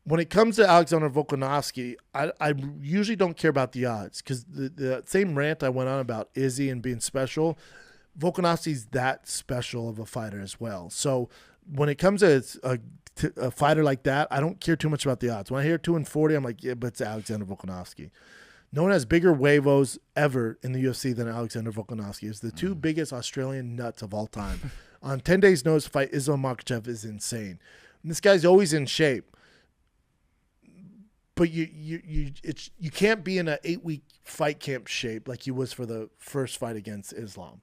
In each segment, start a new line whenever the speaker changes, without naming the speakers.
when it comes to Alexander Volkanovski, I usually don't care about the odds because the same rant I went on about Izzy and being special, Volkanovski's that special of a fighter as well. So when it comes to a fighter like that, I don't care too much about the odds. When I hear 240, I'm like, yeah, but it's Alexander Volkanovski. No one has bigger huevos ever in the UFC than Alexander Volkanovski. He's the two biggest Australian nuts of all time. On 10 days' notice to fight Islam Makhachev is insane. And this guy's always in shape. But you can't be in an 8-week fight camp shape like he was for the first fight against Islam.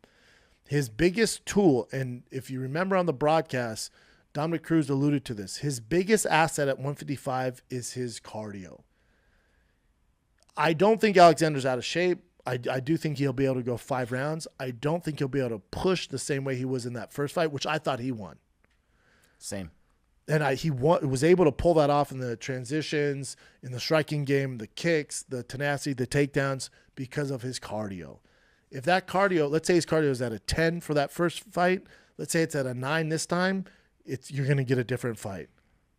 His biggest tool, and if you remember on the broadcast, Dominic Cruz alluded to this, his biggest asset at 155 is his cardio. I don't think Alexander's out of shape. I do think he'll be able to go 5 rounds. I don't think he'll be able to push the same way he was in that first fight, which I thought he won.
Same.
And he was able to pull that off in the transitions, in the striking game, the kicks, the tenacity, the takedowns, because of his cardio. If that cardio, let's say his cardio is at a 10 for that first fight, let's say it's at a 9 this time, you're going to get a different fight.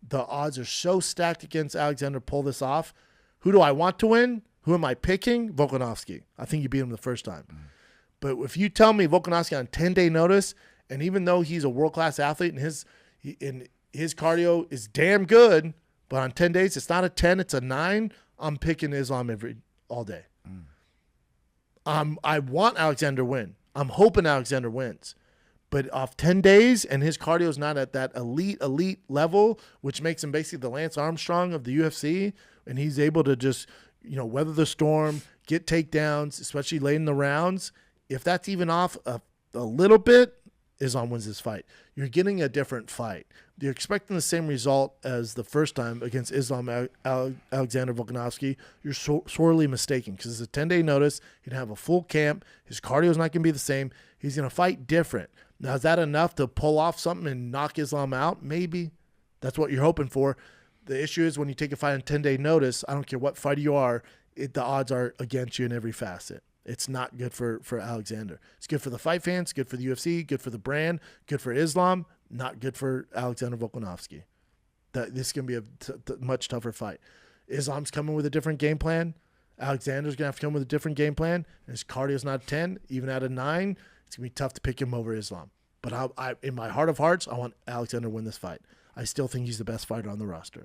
The odds are so stacked against Alexander to pull this off. Who do I want to win? Who am I picking? Volkanovski. I think you beat him the first time. But if you tell me Volkanovski on 10-day notice, and even though he's a world-class athlete and his cardio is damn good, but on 10 days, it's not a 10, it's a 9, I'm picking Islam all day. I want Alexander to win. I'm hoping Alexander wins. But off 10 days, and his cardio is not at that elite level, which makes him basically the Lance Armstrong of the UFC, and he's able to just, weather the storm, get takedowns, especially late in the rounds. If that's even off a little bit, Islam wins this fight. You're getting a different fight. You're expecting the same result as the first time against Islam Alexander Volkanovski. You're sorely mistaken because it's a 10-day notice. He'd have a full camp. His cardio is not going to be the same. He's going to fight different. Now, is that enough to pull off something and knock Islam out? Maybe. That's what you're hoping for. The issue is when you take a fight on 10-day notice, I don't care what fighter you are, the odds are against you in every facet. It's not good for Alexander. It's good for the fight fans, good for the UFC, good for the brand, good for Islam, not good for Alexander Volkanovski. This is going to be a much tougher fight. Islam's coming with a different game plan. Alexander's going to have to come with a different game plan. And his cardio's not a 10, even at a 9. It's going to be tough to pick him over Islam. But in my heart of hearts, I want Alexander to win this fight. I still think he's the best fighter on the roster.